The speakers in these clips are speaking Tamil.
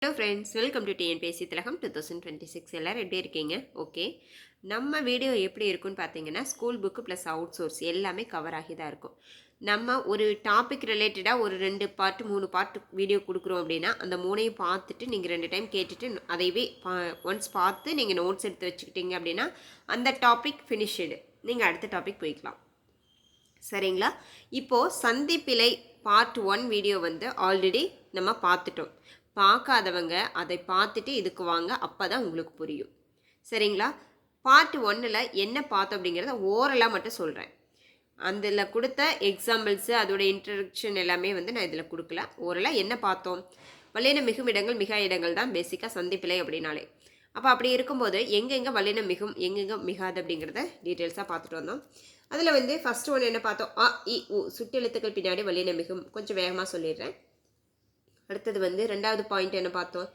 Hello friends, welcome to TNPSC திலகம் 2026. எல்லோரும் எப்படி இருக்கீங்க? ஓகே, நம்ம வீடியோ எப்படி இருக்குன்னு பார்த்தீங்கன்னா, school book plus out source எல்லாமே கவர் ஆகி தான் இருக்கும். நம்ம ஒரு டாபிக் ரிலேட்டடாக ஒரு 2 பார்ட் 3 பார்ட் வீடியோ கொடுக்குறோம் அப்படின்னா, அந்த 3ஐயும் பார்த்துட்டு நீங்கள் 2 டைம் கேட்டுட்டு அதையவே ஒன்ஸ் பார்த்து நீங்கள் நோட்ஸ் எடுத்து வச்சுக்கிட்டீங்க அப்படின்னா, அந்த டாபிக் ஃபினிஷ்டு. நீங்கள் அடுத்த டாபிக் போய்க்கலாம். சரிங்களா? இப்போது சந்திப்பிழை பார்ட் 1 வீடியோ வந்து ஆல்ரெடி நம்ம பார்த்துட்டோம். பார்க்காதவங்க அதை பார்த்துட்டு இதுக்கு வாங்க, அப்போ தான் உங்களுக்கு புரியும். சரிங்களா? பார்ட் 1ல் என்ன பார்த்தோம் அப்படிங்கிறத ஓரலாக மட்டும் சொல்கிறேன். அதில் கொடுத்த எக்ஸாம்பிள்ஸு அதோட இன்ட்ரடக்ஷன் எல்லாமே வந்து நான் இதில் கொடுக்கல. ஓரலாக என்ன பார்த்தோம்? வல்லினம் மிகும் இடங்கள் மிகா இடங்கள் தான் பேசிக்காக சந்திப்பிழை அப்படின்னாலே. அப்போ அப்படி இருக்கும்போது எங்கெங்கே வல்லினம் மிகும் எங்கெங்கே மிகாது அப்படிங்கிறத டீட்டெயில்ஸாக பார்த்துட்டு வந்தோம். அதில் வந்து ஃபஸ்ட்டு ஒன்று என்ன பார்த்தோம்? அ இ உ சுட்டெழுத்துக்கள் பின்னாடி வல்லினம் மிகும். கொஞ்சம் வேகமாக சொல்லிடுறேன். அடுத்தது வந்து 2வது பாயிண்ட் என்ன பார்த்தோம்?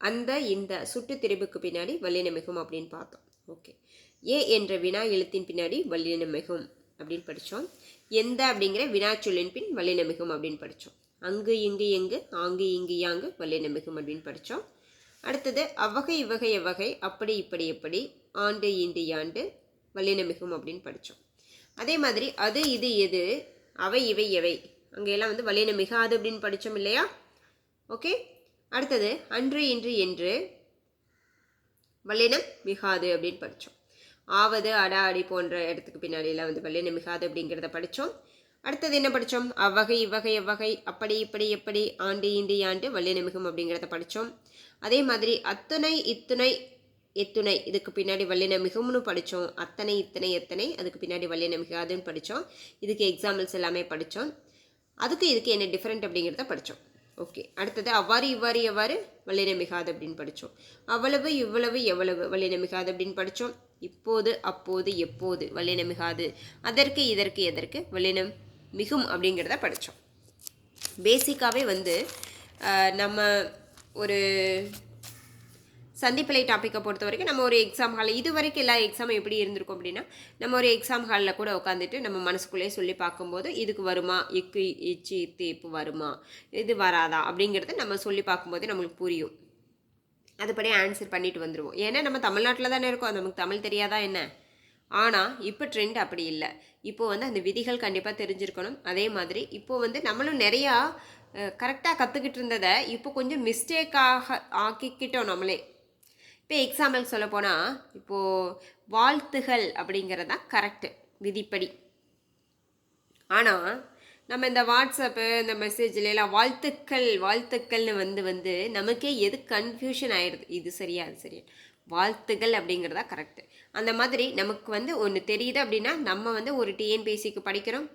அந்த இந்த சுட்டு திரிபுக்கு பின்னாடி வல்லினம் மிகும் அப்படின்னு பார்த்தோம். ஓகே, ஏ என்ற வினா எழுத்தின் பின்னாடி வல்லினம் மிகும் அப்படின்னு படித்தோம். எந்த அப்படிங்கிற வினாச்சொல்லின் பின் வல்லினம் மிகும் அப்படின்னு படித்தோம். அங்கு இங்கு எங்கு ஆங்கு இங்கு யாங்கு வல்லினம் மிகும் அப்படின்னு படித்தோம். அடுத்தது அவ்வகை இவ்வகை எவ்வகை அப்படி இப்படி எப்படி ஆண்டு ஈண்டு யாண்டு வல்லினம் மிகும் அப்படின்னு படித்தோம். அதே மாதிரி அது இது எது அவை இவை எவை அங்கெல்லாம் வந்து வல்லினம் மிகாது அப்படின்னு படித்தோம் இல்லையா? ஓகே, அடுத்தது அன்று இன்று என்று வல்லினம் மிகாது அப்படின்னு படித்தோம். ஆவது அடா அடி போன்ற இடத்துக்கு பின்னாடியெல்லாம் வந்து வல்லினம் மிகாது அப்படிங்கிறத படித்தோம். அடுத்தது என்ன படித்தோம்? அவ்வகை இவ்வகை எவ்வகை அப்படி இப்படி எப்படி ஆண்டு ஈண்டு யாண்டு வல்லினம் மிகும் அப்படிங்கிறத படித்தோம். அதே மாதிரி அத்துணை இத்துணை எத்துணை இதுக்கு பின்னாடி வல்லினம் மிகும்னு படித்தோம். அத்தனை இத்தனை எத்தனை அதுக்கு பின்னாடி வல்லினம் மிகாதுன்னு படித்தோம். இதுக்கு எக்ஸாம்பிள்ஸ் எல்லாமே படித்தோம். அதுக்கு இதுக்கு என்ன டிஃப்ரெண்ட் அப்படிங்கிறத படித்தோம். ஓகே, அடுத்தது அவ்வாறு இவ்வாறு எவ்வாறு வல்லினம் மிகாது அப்படின்னு படித்தோம். அவ்வளவு இவ்வளவு எவ்வளவு வல்லினம் மிகாது அப்படின்னு படித்தோம். இப்போது அப்போது எப்போது வல்லினம் மிகாது. அதற்கு இதற்கு எதற்கு வல்லினம் மிகும் அப்படிங்கிறத படித்தோம். பேசிக்காகவே வந்து நம்ம ஒரு சந்திப்பிழை டாப்பிக்கை பொறுத்த வரைக்கும் நம்ம ஒரு எக்ஸாம் ஹாலில் இது வரைக்கும் எல்லா எக்ஸாமும் எப்படி இருந்திருக்கும் அப்படின்னா, நம்ம ஒரு எக்ஸாம் ஹாலில் கூட உட்காந்துட்டு நம்ம மனசுக்குள்ளேயே சொல்லி பார்க்கும்போது இதுக்கு வருமா, இக்கு இச்சு இத்து இப்போ வருமா, இது வராதா அப்படிங்கிறத நம்ம சொல்லி பார்க்கும்போதே நம்மளுக்கு புரியும். அதுபடி ஆன்சர் பண்ணிட்டு வந்துடுவோம். ஏன்னா நம்ம தமிழ்நாட்டில் தானே இருக்கோம், நமக்கு தமிழ் தெரியாதா என்ன? ஆனால் இப்போ ட்ரெண்ட் அப்படி இல்லை. இப்போது வந்து அந்த விதிகள் கண்டிப்பாக தெரிஞ்சிருக்கணும். அதே மாதிரி இப்போது வந்து நம்மளும் நிறையா கரெக்டாக கற்றுக்கிட்டு இருந்ததை இப்போ கொஞ்சம் மிஸ்டேக்காக ஆக்கிக்கிட்டோம் நம்மளே. இப்போ எக்ஸாம்பிள் சொல்ல போனால், இப்போது வாழ்த்துகள் அப்படிங்கிறது தான் கரெக்டு விதிப்படி. ஆனால் நம்ம இந்த வாட்ஸ்அப்பு இந்த மெசேஜ்லாம் வாழ்த்துக்கள்னு வந்து நமக்கே எது கன்ஃபியூஷன் ஆயிடுது. இது சரியா அது சரியா, வாழ்த்துகள் அப்படிங்கிறதா கரெக்டு. அந்த மாதிரி நமக்கு வந்து ஒன்று தெரியுது அப்படின்னா, நம்ம வந்து ஒரு டிஎன்பிஎஸ்சிக்கு படிக்கிறோம்,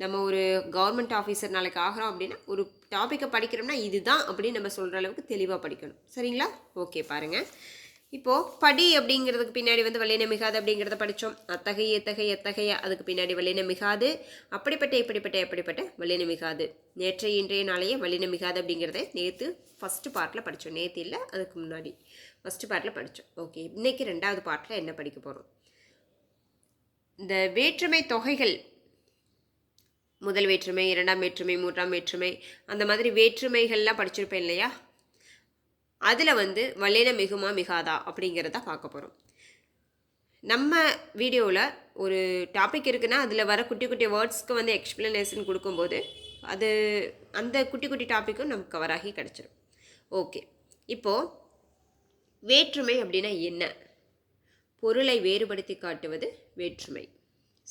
நம்ம ஒரு கவர்மெண்ட் ஆஃபீஸர் நாளைக்கு ஆகிறோம் அப்படின்னா, ஒரு டாப்பிக்கை படிக்கிறோம்னா இதுதான் அப்படின்னு நம்ம சொல்கிற அளவுக்கு தெளிவாக படிக்கணும். சரிங்களா? ஓகே, பாருங்கள். இப்போது படி அப்படிங்கிறதுக்கு பின்னாடி வந்து வல்லினம் மிகாது அப்படிங்கிறத படித்தோம். அத்தகைய எத்தகைய எத்தகைய அதுக்கு பின்னாடி வல்லினம் மிகாது. அப்படிப்பட்ட இப்படிப்பட்ட எப்படிப்பட்ட வல்லினம் மிகாது. நேற்றைய இன்றைய நாளையே வல்லினம் மிகாது அப்படிங்கிறத நேற்று ஃபஸ்ட்டு பார்ட்டில் படித்தோம். நேற்று இல்லை, அதுக்கு முன்னாடி ஃபஸ்ட்டு பார்ட்டில் படித்தோம். ஓகே, இன்றைக்கி 2வது பார்ட்டில் என்ன படிக்க போகிறோம்? இந்த வேற்றுமை தொகைகள், முதல் வேற்றுமை, 2ஆம் வேற்றுமை, 3ஆம் வேற்றுமை, அந்த மாதிரி வேற்றுமைகள்லாம் படிச்சிருப்பேன் இல்லையா? அதில் வந்து வல்லினம் மிகுமா மிகாதா அப்படிங்கிறத பார்க்க போகிறோம். நம்ம வீடியோவில் ஒரு டாபிக் இருக்குன்னா அதில் வர குட்டி குட்டி வேர்ட்ஸ்க்கு வந்து எக்ஸ்ப்ளனேஷன் கொடுக்கும்போது அது அந்த குட்டி குட்டி டாப்பிக்கும் நமக்கு கவர் ஆகி கிடச்சிரும். ஓகே, இப்போது வேற்றுமை அப்படின்னா என்ன? பொருளை வேறுபடுத்தி காட்டுவது வேற்றுமை.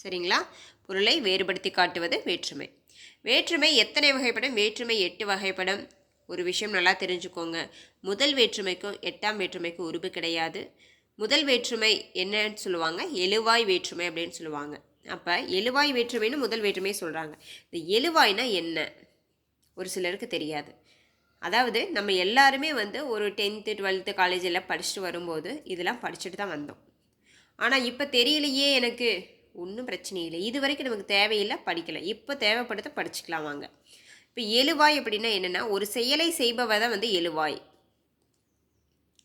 சரிங்களா? பொருளை வேறுபடுத்தி காட்டுவது வேற்றுமை. வேற்றுமை எத்தனை வகைப்படும்? வேற்றுமை 8 வகைப்படும். ஒரு விஷயம் நல்லா தெரிஞ்சுக்கோங்க, முதல் வேற்றுமைக்கும் 8ஆம் வேற்றுமைக்கும் உருபு கிடையாது. முதல் வேற்றுமை என்னன்னு சொல்லுவாங்க? எழுவாய் வேற்றுமை அப்படின்னு சொல்லுவாங்க. அப்போ எழுவாய் வேற்றுமைன்னு முதல் வேற்றுமையை சொல்கிறாங்க. இந்த எழுவாய்னா என்ன? ஒரு சிலருக்கு தெரியாது. அதாவது நம்ம எல்லாருமே வந்து ஒரு 10th 12th காலேஜ் எல்லாம் படிச்சுட்டு வரும்போது இதெல்லாம் படிச்சுட்டு தான் வந்தோம். ஆனால் இப்போ தெரியலையே எனக்கு. ஒன்றும் பிரச்சனை இல்லை, இது வரைக்கும் நமக்கு தேவையில்லை, படிக்கலை. இப்போ தேவைப்படுத்த படிச்சுக்கலாம் வாங்க. இப்போ எழுவாய் அப்படின்னா என்னென்னா, ஒரு செயலை செய்பவர் தான் வந்து எழுவாய்.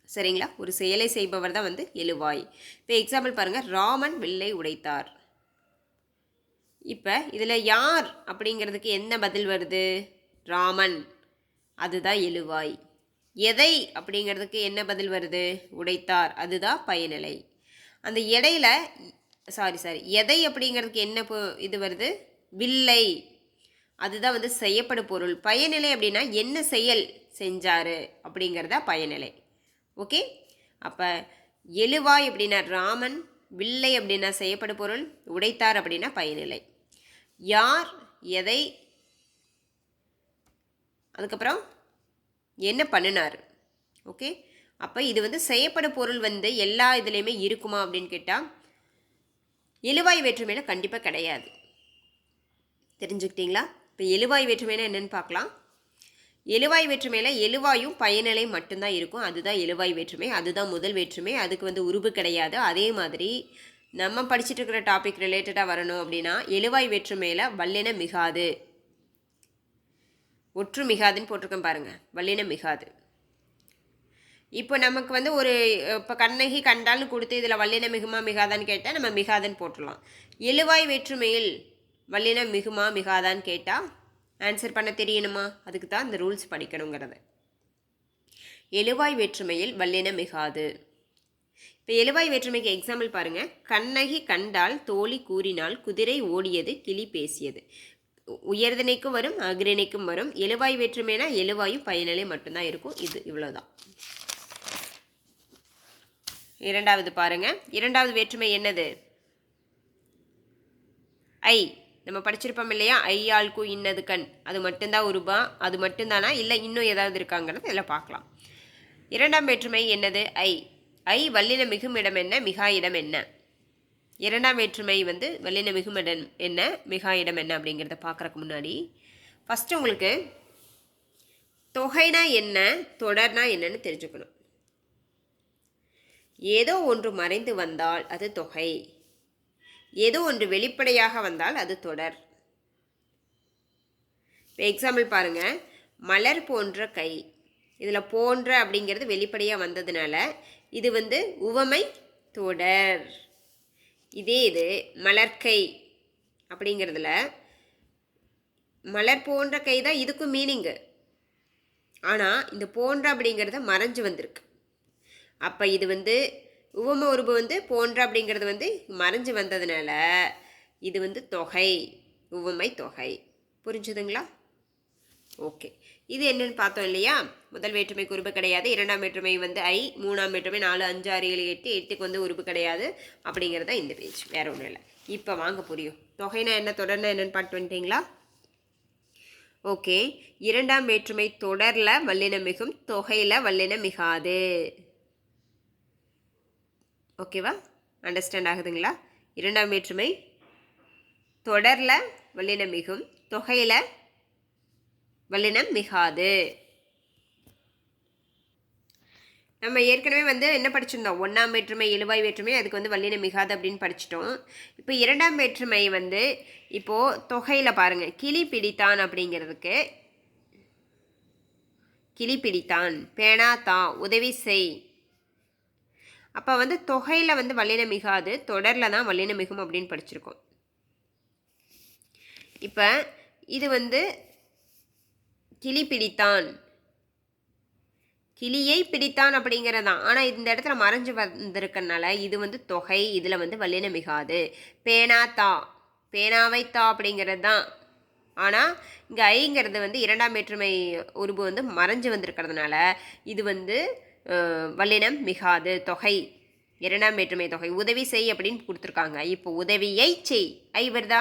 சரிங்களா? ஒரு செயலை செய்பவர் தான் வந்து எழுவாய். இப்போ எக்ஸாம்பிள் பாருங்கள், ராமன் வில்லை உடைத்தார். இப்போ இதில் யார் அப்படிங்கிறதுக்கு என்ன பதில் வருது? ராமன், அதுதான் எழுவாய். எதை அப்படிங்கிறதுக்கு என்ன பதில் வருது? உடைத்தார். அதுதான் பயனிலை. அந்த எடையில எதை அப்படிங்கிறதுக்கு என்ன இது வருது? வில்லை. அதுதான் வந்து செய்யப்படு பொருள். பயனிலை அப்படின்னா என்ன செயல் செஞ்சாரு அப்படிங்கிறதா பயனிலை. ஓகே, அப்போ எழுவாய் அப்படின்னா ராமன், வில்லை அப்படின்னா செய்யப்படு பொருள், உடைத்தார் அப்படின்னா பயனிலை. யார், எதை, அதுக்கப்புறம் என்ன பண்ணினார். ஓகே, அப்போ இது வந்து செய்யப்படு பொருள் வந்து எல்லா இதுலேயுமே இருக்குமா அப்படின்னு கேட்டால் எழுவாய் வேற்றுமையில் கண்டிப்பாக கிடையாது. தெரிஞ்சுக்கிட்டீங்களா? இப்போ எழுவாய் வேற்றுமைனா என்னென்னு பார்க்கலாம். எழுவாய் வேற்றுமையில் எழுவாயும் பயனிலை மட்டும்தான் இருக்கும். அதுதான் எழுவாய் வேற்றுமை. அதுதான் முதல் வேற்றுமை. அதுக்கு வந்து உருபு கிடையாது. அதே மாதிரி நம்ம படிச்சுட்டு இருக்கிற டாபிக் ரிலேட்டடாக வரணும் அப்படின்னா எழுவாய் வேற்றுமையில் வல்லின மிகாது, ஒற்று மிகாதுன்னு போட்டிருக்கேன் பாருங்கள். வல்லின மிகாது. இப்போ நமக்கு வந்து ஒரு இப்போ கண்ணகி கண்டால்னு கொடுத்து இதில் வல்லின மிகுமா மிகாதான்னு கேட்டால் நம்ம மிகாதுன்னு போட்டுடலாம். எழுவாய் வேற்றுமையில் வல்லின மிகுமா மிகாதான்னு கேட்டால் ஆன்சர் பண்ண தெரியணுமா? அதுக்கு தான் இந்த ரூல்ஸ் படிக்கணுங்கிறது. எழுவாய் வேற்றுமையில் வல்லின மிகாது. இப்போ எழுவாய் வேற்றுமைக்கு எக்ஸாம்பிள் பாருங்கள். கண்ணகி கண்டால், தோழி கூறினால், குதிரை ஓடியது, கிளி பேசியது. உயர்திணைக்கும் வரும், அகிரிணைக்கும் வரும். எழுவாய் வேற்றுமைனா எழுவாயும் பயனிலை மட்டும்தான் இருக்கும். இது இவ்வளோதான். இரண்டாவது பாருங்க. இரண்டாவது வேற்றுமை என்னது? ஐ. நம்ம படிச்சிருப்போம் இல்லையா? ஐயாள்கு இன்னது கண். அது மட்டும்தான் உருபா. அது மட்டும்தானா இல்லை இன்னும் ஏதாவது இருக்காங்கிறது இதில் பார்க்கலாம். இரண்டாம் வேற்றுமை என்னது? ஐ. ஐ வல்லின மிகும் இடம் என்ன, மிகா இடம் என்ன? இரண்டாம் வேற்றுமை வந்து வல்லின மிகும் இடம் என்ன, மிகா இடம் என்ன அப்படிங்கிறத பார்க்குறக்கு முன்னாடி ஃபஸ்ட்டு உங்களுக்கு தொகைனா என்ன, தொடர்னா என்னன்னு தெரிஞ்சுக்கணும். ஏதோ ஒன்று மறைந்து வந்தால் அது தொகை, ஏதோ ஒன்று வெளிப்படையாக வந்தால் அது தொடர். எக்ஸாம்பிள் பாருங்க. மலர் போன்ற கை. இதில் போன்ற அப்படிங்கிறது வெளிப்படையாக வந்ததுனால இது வந்து உவமை தொடர். இதே இது மலர்கை அப்படிங்கிறதுல மலர் போன்ற கை தான் இதுக்கும் மீனிங்கு. ஆனால் இந்த போன்ற அப்படிங்கிறத மறைஞ்சு வந்திருக்கு. அப்போ இது வந்து உவம உருபு வந்து போன்ற அப்படிங்கிறது வந்து மறைஞ்சு வந்ததுனால இது வந்து தொகை, உவமை தொகை. புரிஞ்சுதுங்களா? ஓகே, இது என்னன்னு பார்த்தோம் இல்லையா? முதல் வேற்றுமைக்கு உருபு கிடையாது. இரண்டாம் வேற்றுமை வந்து ஐ. மூணாம் வேற்றுமை 4, 5, 6, 7, 8. 8க்கு வந்து உருபு கிடையாது. அப்படிங்கிறத இந்த பேஜ், வேற ஒன்றும் இல்லை. இப்போ வாங்க புரியும். தொகைனா என்ன, தொடர்னா என்னன்னு பார்த்து வந்துட்டீங்களா? ஓகே, இரண்டாம் வேற்றுமை தொடரில் வல்லினம் மிகும், தொகையில் வல்லினம் மிகாது. ஓகேவா? அண்டர்ஸ்டாண்ட் ஆகுதுங்களா? இரண்டாம் வேற்றுமை தொடரில் வல்லினம் மிகும், தொகையில் வல்லினம் மிகாது. நம்ம ஏற்கனவே வந்து என்ன படிச்சிருந்தோம்? ஒன்றாம் வேற்றுமை எழுவாய் வேற்றுமை, அதுக்கு வந்து வல்லினம் மிகாது அப்படின்னு படிச்சிட்டோம். இப்போ இரண்டாம் வேற்றுமை வந்து இப்போது தொகையில் பாருங்கள். கிளி பிடித்தான் அப்படிங்கிறதுக்கு கிளி பிடித்தான், பேனா தா, உதவி செய். அப்போ வந்து தொகையில் வந்து வல்லினம் மிகாது, தொடரில் தான் வல்லினம் மிகும் அப்படின்னு படிச்சிருக்கோம். இப்போ இது வந்து கிளி பிடித்தான், கிளியை பிடித்தான் அப்படிங்கிறதான். ஆனால் இந்த இடத்துல மறைஞ்சு வந்திருக்கனால இது வந்து தொகை, இதில் வந்து வல்லினம் மிகாது. பேனா தா, பேனாவை தா அப்படிங்கிறது தான். ஆனால் இங்கே ஐங்கிறது வந்து இரண்டாம் வேற்றுமை உருபு வந்து மறைஞ்சு வந்திருக்கிறதுனால இது வந்து வல்லினம் மிகாது, தொகை, இரண்டாம் வேற்றுமை தொகை. உதவி செய் அப்படின்னு கொடுத்துருக்காங்க. இப்போ உதவியை செய், ஐ வருதா?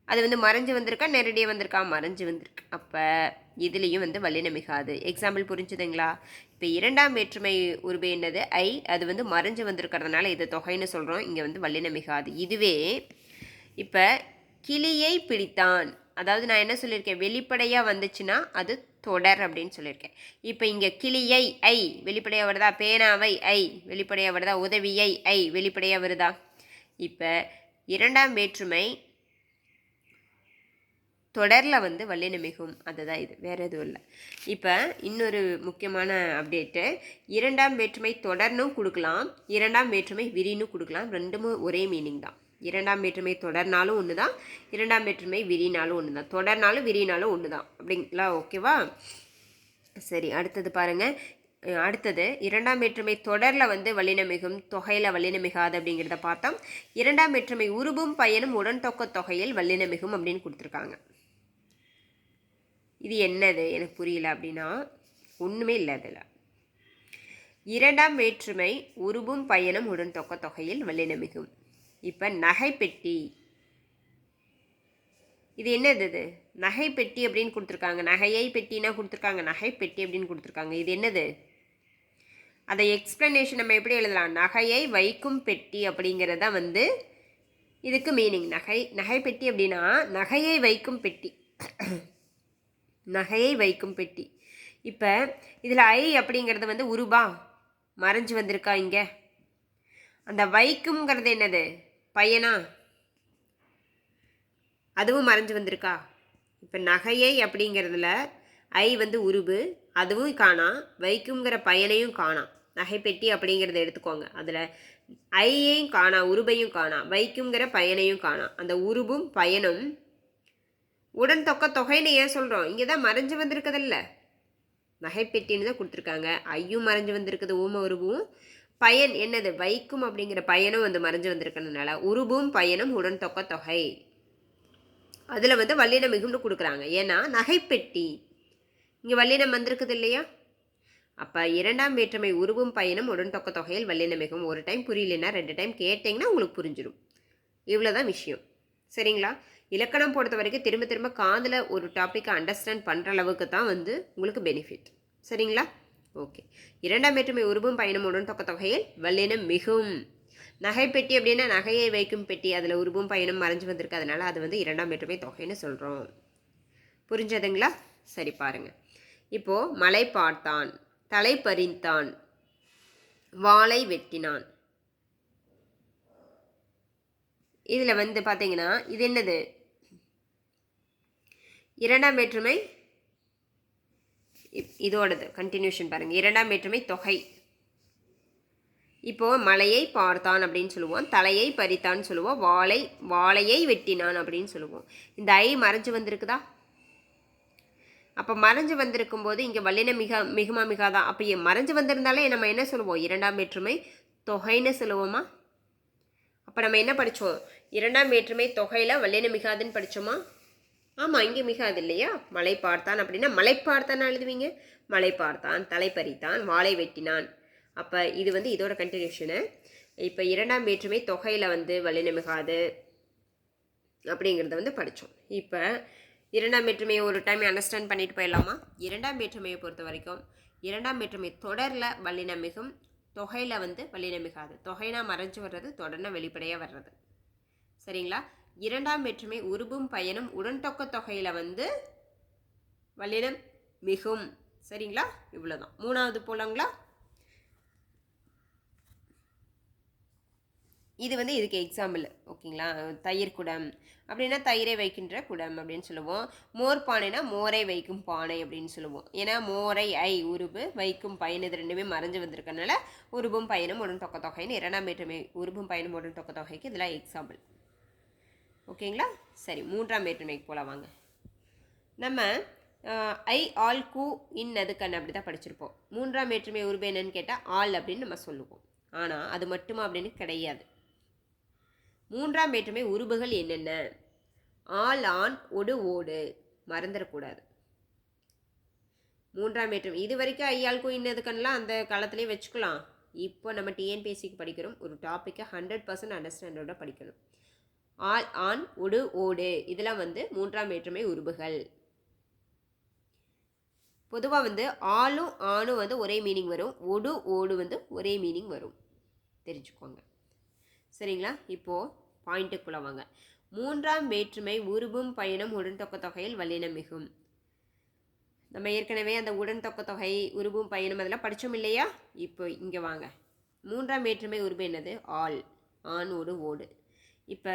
அது வந்து மறைஞ்சு வந்திருக்கா, நேரடியாக வந்திருக்கா? மறைஞ்சு வந்திருக்கு. அப்போ இதுலேயும் வந்து வல்லினம் மிகாது. எக்ஸாம்பிள் புரிஞ்சுதுங்களா? இப்போ இரண்டாம் வேற்றுமை உருபு என்னது? ஐ. அது வந்து மறைஞ்சு வந்திருக்கிறதுனால இது தொகைன்னு சொல்கிறோம். இங்கே வந்து வல்லினம் மிகாது. இதுவே இப்போ கிளியை பிடித்தான், அதாவது நான் என்ன சொல்லியிருக்கேன்? வெளிப்படையாக வந்துச்சுன்னா அது தொடர் அப்படின்னு சொல்லியிருக்கேன். இப்போ இங்கே கிளியை ஐ வெளிப்படையாக வருதா? பேனாவை ஐ வெளிப்படையாக வருதா? உதவியை ஐ வெளிப்படையாக வருதா? இப்போ இரண்டாம் வேற்றுமை தொடரில் வந்து வல்லினம் மிகும், அதுதான் இது, வேறு எதுவும் இல்லை. இப்போ இன்னொரு முக்கியமான அப்டேட்டு. இரண்டாம் வேற்றுமை தொடர்னும் கொடுக்கலாம், இரண்டாம் வேற்றுமை விரின்னு கொடுக்கலாம். ரெண்டுமே ஒரே மீனிங் தான். இரண்டாம் வேற்றுமை தொடர்னாலும் ஒன்று தான், இரண்டாம் வேற்றுமை விரினாலும் ஒன்று தான். தொடர்னாலும் விரினாலும் ஒன்று தான். அப்படிங்களா? ஓகேவா? சரி, அடுத்தது பாருங்கள். அடுத்தது இரண்டாம் வேற்றுமை தொடரில் வந்து வல்லினமிகும், தொகையில் வல்லினமிகாது அப்படிங்கிறத பார்த்தோம். இரண்டாம் வேற்றுமை உருபும் பயனும் உடன்தொக்க தொகையில் வல்லினமிகும் அப்படின்னு கொடுத்துருக்காங்க. இது என்னது எனக்கு புரியல அப்படின்னா ஒன்றுமே இல்லை அதில். இரண்டாம் வேற்றுமை உருபும் பயனும் உடன்தொக்க தொகையில் வல்லினமிகும். இப்போ நகைப்பெட்டி, இது என்னது? இது நகை பெட்டி அப்படின்னு கொடுத்துருக்காங்க. நகையை பெட்டினா கொடுத்துருக்காங்க, நகை பெட்டி அப்படின்னு கொடுத்துருக்காங்க. இது என்னது? அதை எக்ஸ்ப்ளனேஷன் நம்ம எப்படி எழுதலாம்? நகையை வைக்கும் பெட்டி அப்படிங்கிறத வந்து இதுக்கு மீனிங். நகை பெட்டி அப்படின்னா நகையை வைக்கும் பெட்டி, நகையை வைக்கும் பெட்டி. இப்போ இதில் ஐ அப்படிங்கிறது வந்து உருபா மறைஞ்சு வந்திருக்கா இங்கே. அந்த வைக்கும்ங்கிறது என்னது? பையனா? அதுவும் மறைஞ்சு வந்திருக்கா. இப்போ நகையை அப்படிங்கிறதுல ஐ வந்து உருபு, அதுவும் காணாம். வைக்குங்கிற பயனையும் காணாம். நகை பெட்டி அப்படிங்கிறத எடுத்துக்கோங்க. அதில் ஐயையும் காணாம், உருபையும் காணாம், வைக்குங்கிற பயனையும் காணாம். அந்த உருபும் பயனும் உடன் தொகைன்னு ஏன் சொல்கிறோம்? இங்கே தான் மறைஞ்சு வந்திருக்குதில்ல, நகைப்பெட்டின்னு தான் கொடுத்துருக்காங்க. ஐயும் மறைஞ்சு வந்திருக்குது, ஊம உருபும். பயன் என்னது? வைக்கும் அப்படிங்கிற பயனும் வந்து மறைஞ்சு வந்திருக்கிறதுனால உருபும் பயனும் உடன் தொகை. அதில் வந்து வல்லினம் மிகும்னு கொடுக்குறாங்க. ஏன்னா நகைப்பெட்டி இங்கே வல்லினம் வந்திருக்குது இல்லையா. அப்போ இரண்டாம் வேற்றுமை உருவும் பயனும் உடன் தொகையில் வல்லினம் மிகும். ஒரு டைம் புரியலன்னா 2 டைம் கேட்டிங்கன்னா உங்களுக்கு புரிஞ்சிடும். இவ்வளோதான் விஷயம். சரிங்களா? இலக்கணம் பொறுத்த வரைக்கும் திரும்ப திரும்ப காதில் ஒரு டாப்பிக்கை அண்டர்ஸ்டாண்ட் பண்ணுற அளவுக்கு தான் வந்து உங்களுக்கு பெனிஃபிட். சரிங்களா? ஓகே. இரண்டாம் வேற்றுமை உருவும் பயனும் உடன் தொகையில் வல்லினம் மிகும். நகைப்பெட்டி அப்படின்னா நகையை வைக்கும் பெட்டி, அதில் உருவும் பயனும் மறைஞ்சு வந்திருக்கு, அதனால் அது வந்து இரண்டாம் வேற்றுமை தொகைன்னு சொல்கிறோம். புரிஞ்சதுங்களா? சரி பாருங்கள். இப்போது மலை பார்த்தான், தலை பறித்தான், வாளை வெட்டினான். இதில் வந்து பார்த்தீங்கன்னா இது என்னது? இரண்டாம் வேற்றுமை, இதோடது கண்டினியூஷன் பாருங்கள். இரண்டாம் வேற்றுமை தொகை. இப்போது மலையை பார்த்தான் அப்படின்னு சொல்லுவோம், தலையை பறித்தான்னு சொல்லுவோம், வாழையை வெட்டினான் அப்படின்னு சொல்லுவோம். இந்த ஐ மறைஞ்சு வந்திருக்குதா? அப்போ மறைஞ்சு வந்திருக்கும் போது இங்கே வல்லின மிகுமா மிகாதான். அப்போ மறைஞ்சு வந்திருந்தாலே நம்ம என்ன சொல்லுவோம்? இரண்டாம் வேற்றுமை தொகைன்னு சொல்லுவோமா? அப்போ நம்ம என்ன படித்தோம்? இரண்டாம் வேற்றுமை தொகையில் வல்லின மிகாதுன்னு படித்தோமா? ஆமாம், இங்கே மிகாது இல்லையா? மலை பார்த்தான் அப்படின்னா மலை பார்த்தான் எழுதுவீங்க. மலை பார்த்தான், தலை பறித்தான், வாளை வெட்டினான். அப்போ இது வந்து இதோட கண்டினியூஷனு. இப்போ இரண்டாம் வேற்றுமை தொகையில் வந்து வல்லின மிகாது அப்படிங்கிறத வந்து படித்தோம். இப்போ இரண்டாம் வேற்றுமையை ஒரு டைம் அண்டர்ஸ்டாண்ட் பண்ணிட்டு போயிடலாமா? இரண்டாம் வேற்றுமையை பொறுத்த வரைக்கும் இரண்டாம் வேற்றுமை தொடரில் வல்லினம் மிகும், தொகையில் வந்து வல்லினம் மிகாது. தொகைனா மறைஞ்சு வர்றது, தொடர்னா வெளிப்படையாக வர்றது. சரிங்களா? இரண்டாம் வேற்றுமை உருபும் பயனும் உடன் தொகையில் வந்து வல்லினம் மிகும். சரிங்களா? இவ்வளோதான். மூணாவது போலாங்களா? இது வந்து இதுக்கு எக்ஸாம்பிள். ஓகேங்களா? தயிர் குடம் அப்படின்னா தயிரை வைக்கின்ற குடம் அப்படின்னு சொல்லுவோம். மோர் பானைனா மோரை வைக்கும் பானை அப்படின்னு சொல்லுவோம். ஏன்னா மோரை ஐ உருபு, வைக்கும் பயன், இது ரெண்டுமே மறைஞ்சு வந்திருக்கனால உருபும் பயனும் உடன் தொகைன்னு இரண்டாம் வேற்றுமை உருபும் பயனும் உடன் தொகைக்கு இதெல்லாம் எக்ஸாம்பிள். ஓகேங்களா? சரி, மூன்றாம் வேற்றுமைக்கு போல வாங்க. நம்ம ஐ ஆல் கூ இன் அதுக்கண் அப்படி தான் படிச்சிருப்போம். மூன்றாம் வேற்றுமை உருபு என்னன்னு கேட்டால் ஆல் அப்படின்னு நம்ம சொல்லுவோம். ஆனால் அது மட்டுமா அப்படின்னு கிடையாது. மூன்றாம் வேற்றுமை உருபுகள் என்னென்ன? ஆல், ஆண், ஒடு, ஓடு. மறந்துடக்கூடாது. மூன்றாம் வேற்றுமை இது வரைக்கும் ஐயாளுக்கும் இன்னதுக்கெல்லாம் அந்த காலத்திலே வச்சுக்கலாம். இப்போ நம்ம டிஎன்பிஎஸ்சிக்கு படிக்கிறோம். ஒரு டாப்பிக்கை 100% அண்டர்ஸ்டாண்டோட படிக்கணும். ஆல், ஆண், ஒடு, ஓடு இதெல்லாம் வந்து மூன்றாம் வேற்றுமை உருபுகள். பொதுவாக வந்து ஆளும் ஆணும் வந்து ஒரே மீனிங் வரும், ஒடு ஓடு வந்து ஒரே மீனிங் வரும், தெரிஞ்சுக்கோங்க. சரிங்களா? இப்போது பாயிண்ட்டுக்குள்ளே வாங்க. மூன்றாம் வேற்றுமை உருபும் பயனும் உடன் தொகையில் வல்லினம் மிகும். நம்ம ஏற்கனவே அந்த உடன் தொகை உருபும் பயனும் அதெல்லாம் படித்தோம் இல்லையா? இப்போ இங்கே வாங்க. மூன்றாம் வேற்றுமை உருபு என்னது? ஆல், ஆண், ஒடு, ஓடு. இப்போ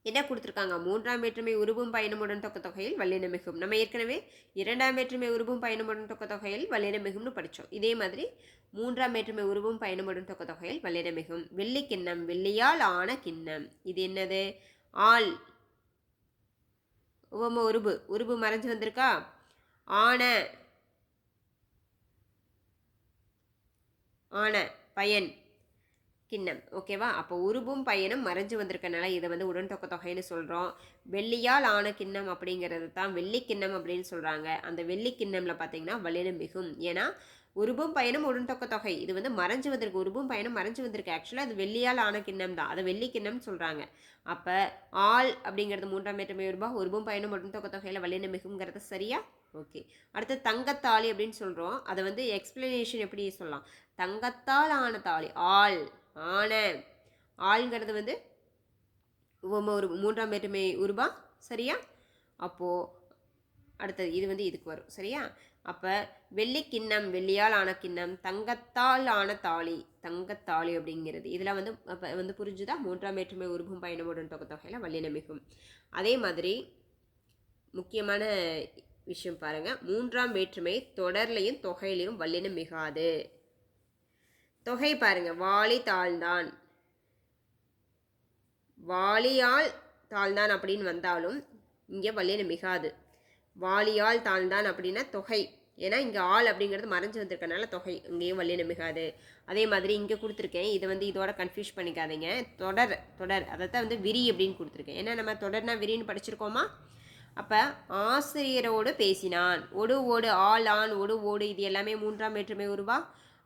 என்ன கொடுத்துருக்காங்க? மூன்றாம் வேற்றுமை உருபும் பயனுமுடன் தொகையில் வல்லினம் மிகும். நம்ம ஏற்கனவே இரண்டாம் வேற்றுமை உருபும் பயனுமுடன் தொகையில் வல்லினம் மிகும்னு படித்தோம். இதே மாதிரி மூன்றாம் வேற்றுமை உருவும் பயனுமுடன் தொகையில் வல்லினம் மிகும். வெள்ளி கிண்ணம், வெள்ளியால் ஆன கிண்ணம். இது என்னது? ஆல், உருபு மறைஞ்சு வந்திருக்கா. ஆன ஆன பயன் கிண்ணம். ஓகேவா? அப்போ உருபும் பயனும் மறைஞ்சு வந்திருக்கனால இதை வந்து உடன்தொக்க தொகைன்னு சொல்கிறோம். வெள்ளியால் ஆன கிண்ணம் அப்படிங்கிறது தான் வெள்ளி கிண்ணம் அப்படின்னு சொல்கிறாங்க. அந்த வெள்ளி கிண்ணம்ல பார்த்தீங்கன்னா வல்லினம் மிகும். ஏன்னா உருபும் பயனும் உடன்தொக்க தொகை இது வந்து மறைஞ்சு வந்திருக்கு. உருபும் பயனும் மறைஞ்சு வந்திருக்கு. ஆக்சுவலாக அது வெள்ளியால் ஆன கிண்ணம் தான். அதை வெள்ளி கிண்ணம்னு சொல்கிறாங்க. அப்போ ஆள் அப்படிங்கிறது மூன்றாம் வேற்றுமை உருபா, உருபும் பயனும் உடன்தொக்க தொகையில் வல்லினம் மிகுங்கிறது சரியா? ஓகே. அடுத்து தங்கத்தாலி அப்படின்னு சொல்கிறோம். அதை வந்து எக்ஸ்பிளனேஷன் எப்படி சொல்லலாம்? தங்கத்தால் ஆன தாலி. ஆள் ஆன ஆள்ங்கிறது வந்து ஒரு மூன்றாம் வேற்றுமை உருபா. சரியா? அப்போது அடுத்தது இது வந்து இதுக்கு வரும். சரியா? அப்போ வெள்ளி கிண்ணம் வெள்ளியால் ஆன கிண்ணம், தங்கத்தால் ஆன தாலி தங்கத்தாலி அப்படிங்கிறது இதில் வந்து அப்போ வந்து புரிஞ்சுதா? மூன்றாம் வேற்றுமை உருபும் பயணமுடன் தொகையில் வல்லினம் மிகும். அதே மாதிரி முக்கியமான விஷயம் பாருங்கள், மூன்றாம் வேற்றுமை தொடர்லையும் தொகையிலையும் வல்லினம் மிகாது. தொகை பாருங்க, வாளி தாழ்ந்தான், வாளியால் தாழ்ந்தான் அப்படின்னு வந்தாலும் இங்கே வல்லினம் மிகாது. வாளியால் தாழ்ந்தான் அப்படின்னா தொகை, ஏன்னா இங்கே ஆள் அப்படிங்கிறது மறைஞ்சு வந்திருக்கனால தொகை, இங்கேயும் வல்லினம் மிகாது. அதே மாதிரி இங்கே கொடுத்துருக்கேன், இதை வந்து இதோட கன்ஃபியூஸ் பண்ணிக்காதீங்க. தொடர் தொடர் அதை தான் வந்து விரி அப்படின்னு கொடுத்துருக்கேன். ஏன்னா நம்ம தொடர்னா விரின்னு படிச்சிருக்கோமா? அப்போ ஆசிரியரோடு பேசினான், ஒடு ஓடு ஆள் ஆண் ஒடு ஓடு இது எல்லாமே மூன்றாம் வேற்றுமை உருவா.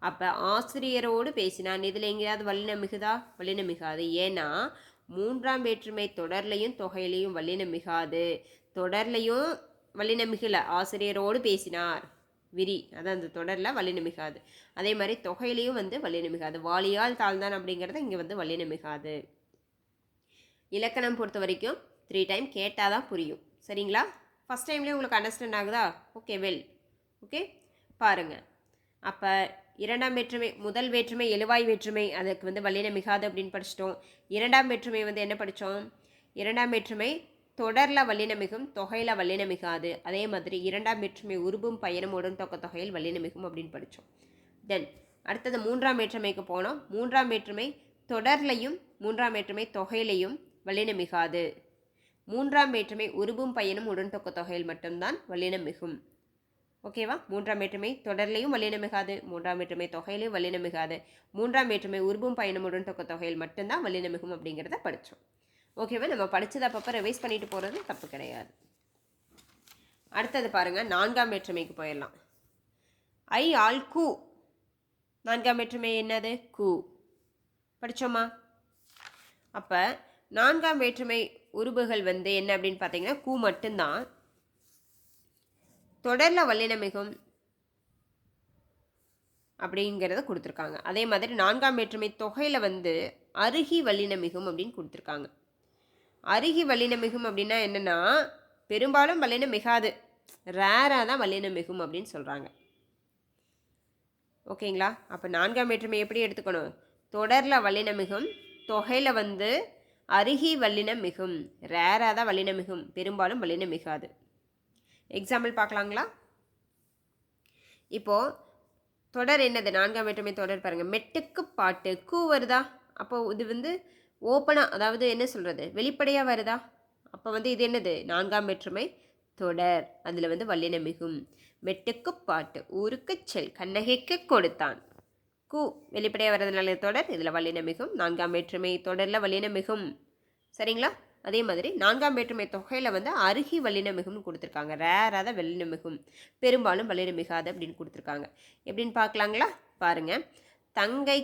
அப்போ ஆசிரியரோடு பேசினான் இதில் எங்கேயாவது வல்லினம் மிகுதா? வல்லினம் மிகாது. ஏன்னா மூன்றாம் வேற்றுமை தொடர்லையும் தொகையிலையும் வல்லினம் மிகாது. தொடர்லையும் வல்லினம் மிகல, ஆசிரியரோடு பேசினார் விரி, அதான் அந்த தொடரில் வல்லினம் மிகாது. அதே மாதிரி தொகையிலையும் வந்து வல்லினம் மிகாது. வாளியால் தாழ்ந்தான் அப்படிங்கிறது இங்கே வந்து வல்லினம் மிகாது. இலக்கணம் பொறுத்த வரைக்கும் 3 டைம் கேட்டால் தான் புரியும். சரிங்களா? ஃபஸ்ட் டைம்லேயே உங்களுக்கு அண்டர்ஸ்டாண்ட் ஆகுதா? Okay, well. ஓகே, பாருங்கள். அப்போ இரண்டாம் வேற்றுமை, முதல் வேற்றுமை எழுவாய் வேற்றுமை, அதுக்கு வந்து வல்லினம் மிகாது அப்படின்னு படிச்சிட்டோம். இரண்டாம் வேற்றுமை வந்து என்ன படித்தோம்? இரண்டாம் வேற்றுமை தொடரில் வல்லினம் மிகும், தொகையில் வல்லினம் மிகாது. அதே மாதிரி இரண்டாம் வேற்றுமை உருபும் பயனும் உடன்தொக்க தொகையில் வல்லினம் மிகும் அப்படின்னு படித்தோம். தென் அடுத்தது மூன்றாம் வேற்றுமைக்கு போனோம். மூன்றாம் வேற்றுமை தொடர்லையும் மூன்றாம் வேற்றுமை தொகையிலையும் வல்லினம் மிகாது. மூன்றாம் வேற்றுமை உருபும் பயனும் உடன்தொக்க தொகையில் மட்டும்தான் வல்லினம் மிகும். ஓகேவா? மூன்றாம் வேற்றுமை தொடர்லையும் வல்லினம் மிகாது, மூன்றாம் வேற்றுமை தொகையிலையும் வல்லினம் மிகாது, மூன்றாம் வேற்றுமை உருபும் பயனும் உடன்தொக்க தொகையில் மட்டும்தான் வல்லினம் மிகும் அப்படிங்கிறத படித்தோம். ஓகேவா? நம்ம படித்ததை அப்பப்போ ரிவைஸ் பண்ணிட்டு போகிறது தப்பு கிடையாது. அடுத்தது பாருங்கள், நான்காம் வேற்றுமைக்கு போயிடலாம். ஐ ஆல் கூ, நான்காம் வேற்றுமை என்னது? கூ. படித்தோமா? அப்போ நான்காம் வேற்றுமை உருபுகள் வந்து என்ன அப்படின்னு பார்த்தீங்கன்னா கூ மட்டும்தான். தொடரில் வல்லினம் மிகும் அப்படிங்கிறத கொடுத்துருக்காங்க. அதே மாதிரி நான்காம் வேற்றுமை தொகையில் வந்து அருகி வல்லினம் மிகும் அப்படின்னு கொடுத்துருக்காங்க. அருகி வல்லினம் மிகும் அப்படின்னா என்னென்னா பெரும்பாலும் வல்லினம் மிகாது, ரேராக தான் வல்லினம் மிகும் அப்படின்னு சொல்கிறாங்க. ஓகேங்களா? அப்போ நான்காம் வேற்றுமை எப்படி எடுத்துக்கணும்? தொடரில் வல்லினம் மிகும், தொகையில் வந்து அருகி வல்லினம் மிகும், ரேராக தான் வல்லினம் மிகும், பெரும்பாலும் வல்லினம் மிகாது. எக்ஸாம்பிள் பார்க்கலாங்களா? இப்போது தொடர் என்னது? நான்காம் வேற்றுமை தொடர் பாருங்கள். மெட்டுக்கு பாட்டு, கூ வருதா? அப்போது இது வந்து ஓப்பனாக, அதாவது என்ன சொல்கிறது, வெளிப்படையாக வருதா? அப்போ வந்து இது என்னது? நான்காம் வேற்றுமை தொடர், அதில் வந்து வல்லினம் மிகும். மெட்டுக்கு பாட்டு, ஊருக்கு செல், கண்ணகைக்கு கொடுத்தான், கூ வெளிப்படையாக வர்றதுனால தொடர், இதில் வல்லினம் மிகும். நான்காம் வேற்றுமை தொடரில் வல்லினம் மிகும். சரிங்களா? அதே மாதிரி நான்காம் வேற்றுமை தொகையில் வந்து அருகி வல்லினம் மிகும்னு கொடுத்துருக்காங்க. ரேராக தான் வல்லினம் மிகும், பெரும்பாலும் வல்லினம் மிகாது அப்படின்னு கொடுத்துருக்காங்க. எப்படின்னு பார்க்கலாங்களா? பாருங்கள், தங்கை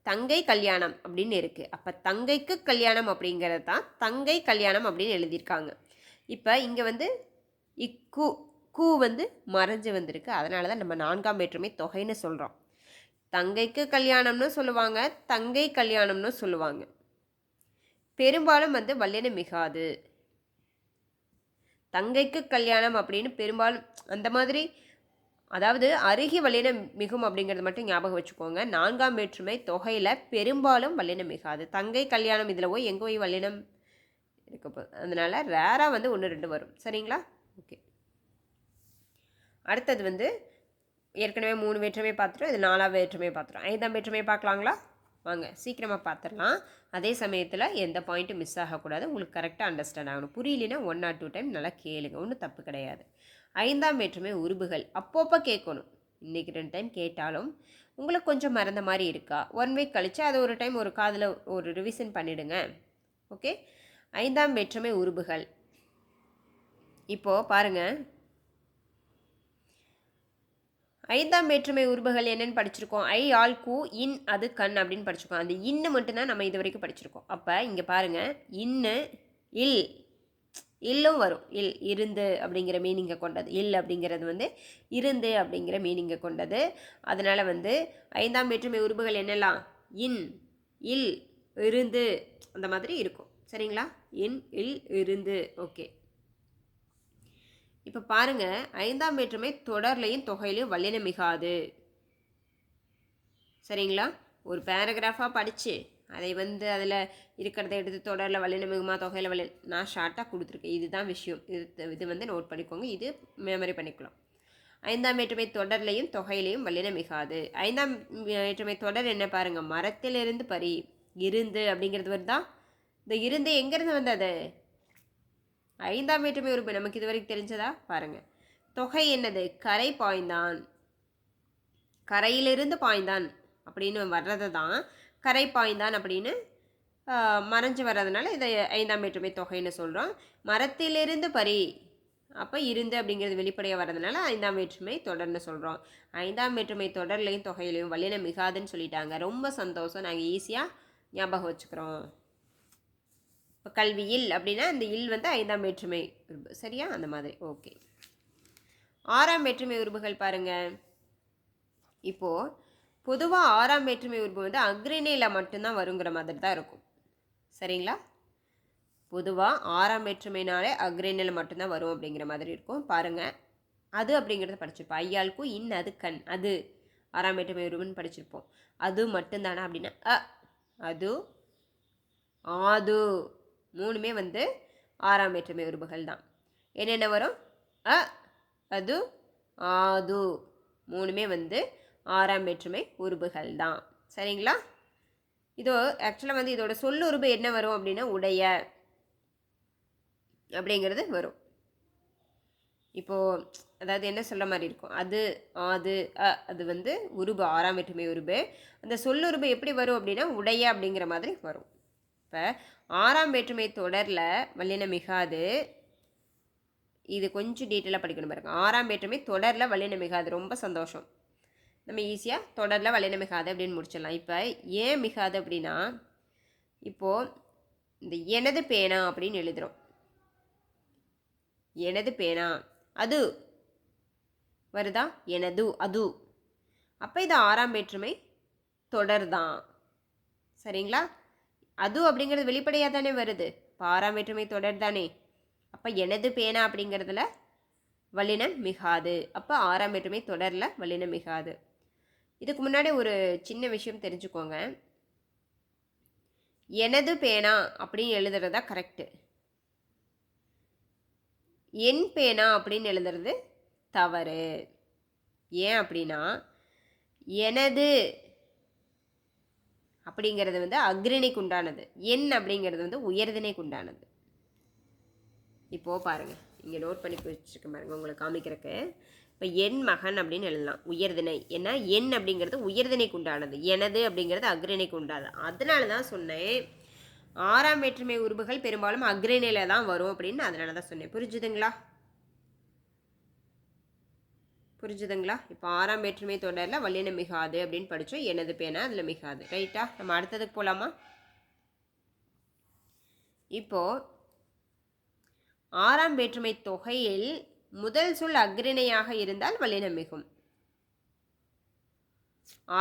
தங்கை கல்யாணம் அப்படின்னு இருக்குது. அப்போ தங்கைக்கு கல்யாணம் அப்படிங்கிறது தான் தங்கை கல்யாணம் அப்படின்னு எழுதியிருக்காங்க. இப்போ இங்கே வந்து இக்கூ கூ வந்து மறைஞ்சு வந்திருக்கு, அதனால தான் நம்ம நான்காம் வேற்றுமை தொகைன்னு சொல்கிறோம். தங்கைக்கு கல்யாணம்னு சொல்லுவாங்க, தங்கை கல்யாணம்னு சொல்லுவாங்க. பெரும்பாலும் வந்து வல்லினம் மிகாது. தங்கைக்கு கல்யாணம் அப்படின்னு பெரும்பாலும் அந்த மாதிரி, அதாவது அருகி வல்லினம் மிகும் அப்படிங்கிறது மட்டும் ஞாபகம் வச்சுக்கோங்க. நான்காம் வேற்றுமை தொகையில் பெரும்பாலும் வல்லினம் மிகாது. தங்கை கல்யாணம் இதில் போய் எங்கே போய் வல்லினம் இருக்க போகுது, அதனால் ரேராக வந்து 1 2 வரும். சரிங்களா? ஓகே. அடுத்தது வந்து ஏற்கனவே 3 வேற்றுமை பார்த்துட்டோம், இது 4ஆம் வேற்றுமை பார்த்துட்டோம். 5ஆம் வேற்றுமை பார்க்கலாங்களா? வாங்க சீக்கிரமாக பார்த்துடலாம். அதே சமயத்தில் எந்த பாயிண்ட்டும் மிஸ் ஆகக்கூடாது, உங்களுக்கு கரெக்டாக அண்டர்ஸ்டாண்ட் ஆகணும். புரியலனா 1 or 2 டைம் நல்லா கேளுங்க, ஒன்றும் தப்பு கிடையாது. 5ஆம் வேற்றுமை உருபுகள் அப்பப்போ கேட்கணும். இன்றைக்கி 2 டைம் கேட்டாலும் உங்களுக்கு கொஞ்சம் மறந்த மாதிரி இருக்கா, 1 வீக் கழித்து அதை ஒரு டைம் ஒரு காதில் ஒரு ரிவிஷன் பண்ணிவிடுங்க. ஓகே. 5ஆம் வேற்றுமை உருபுகள். இப்போது பாருங்கள், 5ஆம் வேற்றுமை உருபுகள் என்னென்னு படிச்சிருக்கோம். ஐ, ஆல், கூ, இன், அது, கண் அப்படின்னு படிச்சிருக்கோம். அந்த இன்னு மட்டும்தான் நம்ம இது வரைக்கும் படிச்சிருக்கோம். அப்போ இங்கே பாருங்கள், இன்னு, இல், இல்லும் வரும். இல், இருந்து அப்படிங்கிற மீனிங்கை கொண்டது. இல் அப்படிங்கிறது வந்து இருந்து அப்படிங்கிற மீனிங்கை கொண்டது. அதனால் வந்து 5ஆம் வேற்றுமை உருபுகள் என்னெல்லாம், இன், இல், இருந்து அந்த மாதிரி இருக்கும். சரிங்களா? இன், இல், இருந்து. ஓகே. இப்போ பாருங்கள், 5ஆம் வேற்றுமை தொடர்லையும் தொகையிலையும் வல்லினம் மிகாது. சரிங்களா? ஒரு பேராகிராஃபாக படித்து அதை வந்து அதில் இருக்கிறத எடுத்து தொடரில் வல்லினம் மிகுமா, தொகையில் வல்லினம், நான் ஷார்ட்டாக கொடுத்துருக்கேன். இதுதான் விஷயம். இது வந்து நோட் பண்ணிக்கோங்க. இது மெமரி பண்ணிக்கலாம். 5ஆம் வேற்றுமை தொடர்லையும் தொகையிலையும் வல்லினம் மிகாது. 5ஆம் வேற்றுமை தொடர் என்ன பாருங்கள், மரத்திலிருந்து பறி, இருந்து அப்படிங்கிறது வருதா. இந்த இருந்து எங்கேருந்து வந்தது, 5ஆம் வேற்றுமை உறுப்பு. நமக்கு இது வரைக்கும் தெரிஞ்சதா பாருங்கள். தொகை என்னது, கரை பாய்ந்தான், கரையிலிருந்து பாய்ந்தான் அப்படின்னு வர்றது தான் கரை பாய்ந்தான் அப்படின்னு மறைஞ்சு வர்றதுனால இதை 5ஆம் வேற்றுமை தொகைன்னு சொல்கிறோம். மரத்திலிருந்து பறி, அப்போ இருந்து அப்படிங்கிறது வெளிப்படையாக வர்றதுனால 5ஆம் வேற்றுமை தொடர்னு சொல்கிறோம். 5ஆம் வேற்றுமை தொடர்லையும் தொகையிலையும் வல்லினம் மிகாதுன்னு சொல்லிட்டாங்க. ரொம்ப சந்தோஷம், நாங்கள் ஈஸியாக ஞாபகம் வச்சுக்கிறோம். இப்போ கல்வியில் அப்படின்னா இந்த இல் வந்து 5ஆம் வேற்றுமை உறுப்பு. சரியா? அந்த மாதிரி. ஓகே. 6ஆம் வேற்றுமை உறுப்புகள் பாருங்கள். இப்போது பொதுவாக 6ஆம் வேற்றுமை உறுப்பு வந்து அக்ரிணையில் மட்டும்தான் வருங்கிற மாதிரி தான் இருக்கும். சரிங்களா? பொதுவாக 6ஆம் வேற்றுமைனாலே அக்ரிணையில் மட்டும்தான் வரும் அப்படிங்கிற மாதிரி இருக்கும். பாருங்கள், அது அப்படிங்கிறத படிச்சிருப்போம். ஐயாளுக்கும் இன், அது, கண், அது 6ஆம் வேற்றுமை உறுப்புன்னு படிச்சிருப்போம். அது மட்டும்தானா அப்படின்னா அது, ஆது, மூணுமே வந்து 6ஆம் வேற்றுமை உறுப்புகள் தான். என்னென்ன வரும், அது, ஆது, மூணுமே வந்து 6ஆம் வேற்றுமை உறுப்புகள் தான். சரிங்களா? இதோ ஆக்சுவலாக வந்து இதோட சொல்லுறுப்பு என்ன வரும் அப்படின்னா உடைய அப்படிங்கிறது வரும். இப்போது அதாவது என்ன சொல்ல மாதிரி இருக்கும், அது, ஆது, அது வந்து உருபு, 6ஆம் வேற்றுமை உருபு. அந்த சொல்லுறுப்பு எப்படி வரும் அப்படின்னா உடைய அப்படிங்கிற மாதிரி வரும். இப்போ 6ஆம் வேற்றுமை தொடரில் வல்லினம் மிகாது. இது கொஞ்சம் டீட்டெயிலாக படிக்கணும் பாருங்கள். 6ஆம் வேற்றுமை தொடரில் வல்லினம் மிகாது. ரொம்ப சந்தோஷம், நம்ம ஈஸியாக தொடரில் வல்லினம் மிகாது அப்படின்னு முடிச்சிடலாம். இப்போ ஏன் மிகாது அப்படின்னா, இப்போது இந்த எனது பேனா அப்படின்னு எழுதுகிறோம். எனது பேனா, அது வருதா, எனது, அது. அப்போ இது 6ஆம் வேற்றுமை தொடர் தான். சரிங்களா? அது அப்படிங்கிறது வெளிப்படையாக தானே வருது. இப்போ 6ஆம் வேற்றுமை தொடர் தானே. அப்போ எனது பேனா அப்படிங்கிறதுல வல்லினம் மிகாது. அப்போ 6ஆம் வேற்றுமை தொடரில் வல்லினம் மிகாது. இதுக்கு முன்னாடி ஒரு சின்ன விஷயம் தெரிஞ்சுக்கோங்க. எனது பேனா அப்படின்னு எழுதுறதா கரெக்டு. என் பேனா அப்படின்னு எழுதுறது தவறு. ஏன் அப்படின்னா, எனது அப்படிங்கிறது வந்து அக்ரிணைக்கு உண்டானது, என் அப்படிங்கிறது வந்து உயர்திணைக்கு உண்டானது. இப்போது பாருங்கள், இங்கே நோட் பண்ணி வச்சுருக்க பாருங்கள், உங்களுக்கு காமிக்கிறதுக்கு. இப்போ என் மகன் அப்படின்னு எழுதலாம், உயர்திணை. ஏன்னா என் அப்படிங்கிறது உயர்திணைக்கு உண்டானது, எனது அப்படிங்கிறது அக்ரிணைக்கு உண்டானது. அதனால தான் சொன்னேன் 6ஆம் வேற்றுமை உறுப்புகள் பெரும்பாலும் அக்ரிணையில் தான் வரும் அப்படின்னு. அதனால தான் சொன்னேன். புரிஞ்சுதுங்களா? புரிஞ்சுதுங்களா? இப்போ 6ஆம் வேற்றுமை தொடரில் வல்லினம் மிகாது அப்படின்னு படித்தோம். எனது பேனா அதில் மிகாது. ரைட்டா? நம்ம அடுத்ததுக்கு போகலாமா? இப்போது 6ஆம் வேற்றுமை தொகையில் முதல் சொல் அக்ரிணையாக இருந்தால் வல்லினம் மிகும்.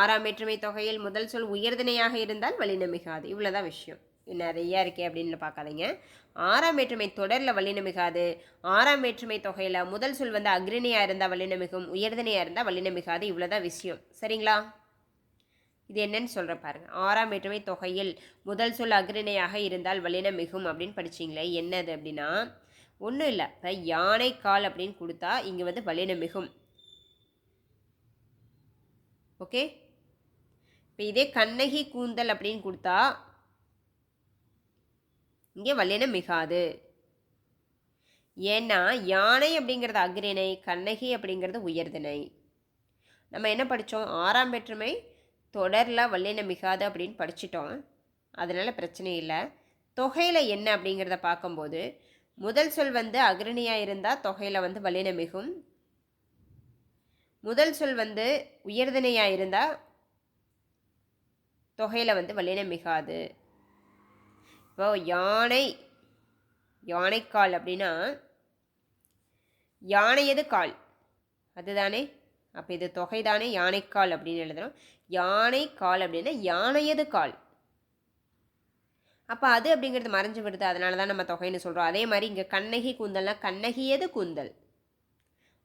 6ஆம் வேற்றுமை தொகையில் முதல் சொல் உயர்திணையாக இருந்தால் வல்லினம் மிகாது. இவ்வளோதான் விஷயம். நிறையா இருக்கே அப்படின்னு பார்க்காதீங்க. 6ஆம் வேற்றுமை தொடரில் வல்லினம் மிகாது. 6ஆம் வேற்றுமை தொகையில் முதல் சொல் வந்து அக்ரிணையாக இருந்தால் வல்லினம் மிகும், உயர்திணையாக இருந்தால் வல்லினம் மிகாது. இவ்வளோதான் விஷயம். சரிங்களா? இது என்னன்னு சொல்கிறேன் பாருங்கள். 6ஆம் வேற்றுமை தொகையில் முதல் சொல் அக்ரிணையாக இருந்தால் வல்லினம் மிகும் அப்படின்னு படிச்சிங்களே, என்னது அப்படின்னா ஒன்றும் இல்லை. இப்போ யானை கால் அப்படின்னு கொடுத்தா இங்கே வந்து வல்லினம் மிகும். ஓகே. இப்போ இதே கண்ணகி கூந்தல் அப்படின்னு கொடுத்தா இங்கே வல்லினம் மிகாது. ஏன்னா யானை அப்படிங்கிறது அக்ரிணை, கண்ணகி அப்படிங்கிறது உயர்திணை. நம்ம என்ன படித்தோம், ஆறாம் வேற்றுமை தொடரில் வல்லின மிகாது அப்படின்னு படிச்சிட்டோம். அதனால் பிரச்சனை இல்லை. தொகையில் என்ன அப்படிங்கிறத பார்க்கும்போது முதல் சொல் வந்து அக்ரணியாக இருந்தால் தொகையில் வந்து வல்லின மிகும். முதல் சொல் வந்து உயர்திணையாக இருந்தால் தொகையில் வந்து வல்லின மிகாது. இப்போ யானை, யானைக்கால் அப்படின்னா யானையது கால் அதுதானே, அப்போ இது தொகை தானே, யானைக்கால் அப்படின்னு எழுதுகிறோம். யானை கால் அப்படின்னா யானையது கால், அப்போ அது அப்படிங்கிறது மறைஞ்சு விடுது, அதனால தான் நம்ம தொகைன்னு சொல்கிறோம். அதே மாதிரி இங்கே கண்ணகி கூந்தல்னா கண்ணகியது கூந்தல்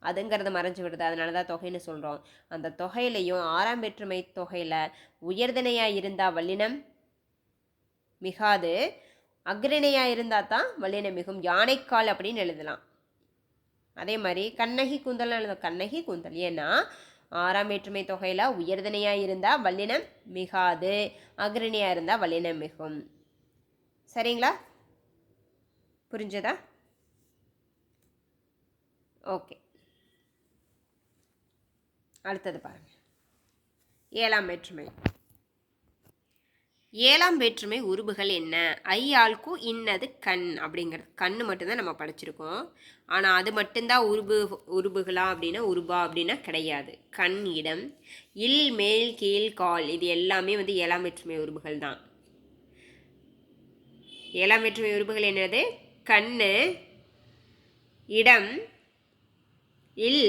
அதுங்கிறது மறைஞ்சு விடுது, அதனால தான் தொகைன்னு சொல்கிறோம். அந்த தொகையிலையும் ஆறாம் வேற்றுமை தொகையில் உயர்திணையாக இருந்தால் வல்லினம் மிகாது, அக்ரணியாக இருந்தால் தான் வல்லினம் மிகும். யானைக்கால் அப்படின்னு எழுதலாம். அதே மாதிரி கண்ணகி கூந்தல் எழுதும், கண்ணகி கூந்தல். ஏன்னா ஆறாம் வேற்றுமை தொகையில் உயர்திணையாக இருந்தால் வல்லினம் மிகாது, அக்ரணியாக இருந்தால் வல்லினம் மிகும். சரிங்களா, புரிஞ்சதா? ஓகே, அடுத்தது பாருங்க. ஏழாம் வேற்றுமை. ஏழாம் வேற்றுமை உருபுகள் என்ன? ஐ ஆள்கு இன்னது கண் அப்படிங்கிறது. கண்ணு மட்டும்தான் நம்ம படிச்சிருக்கோம். ஆனால் அது மட்டும்தான் உருபுகளா அப்படின்னா உருபா அப்படின்னா கிடையாது. கண், இடம், இல், மேல், கீழ், கால் இது எல்லாமே வந்து ஏழாம் வேற்றுமை உருபுகள் தான். ஏழாம் வேற்றுமை உருபுகள் என்னது? கண்ணு, இடம், இல்,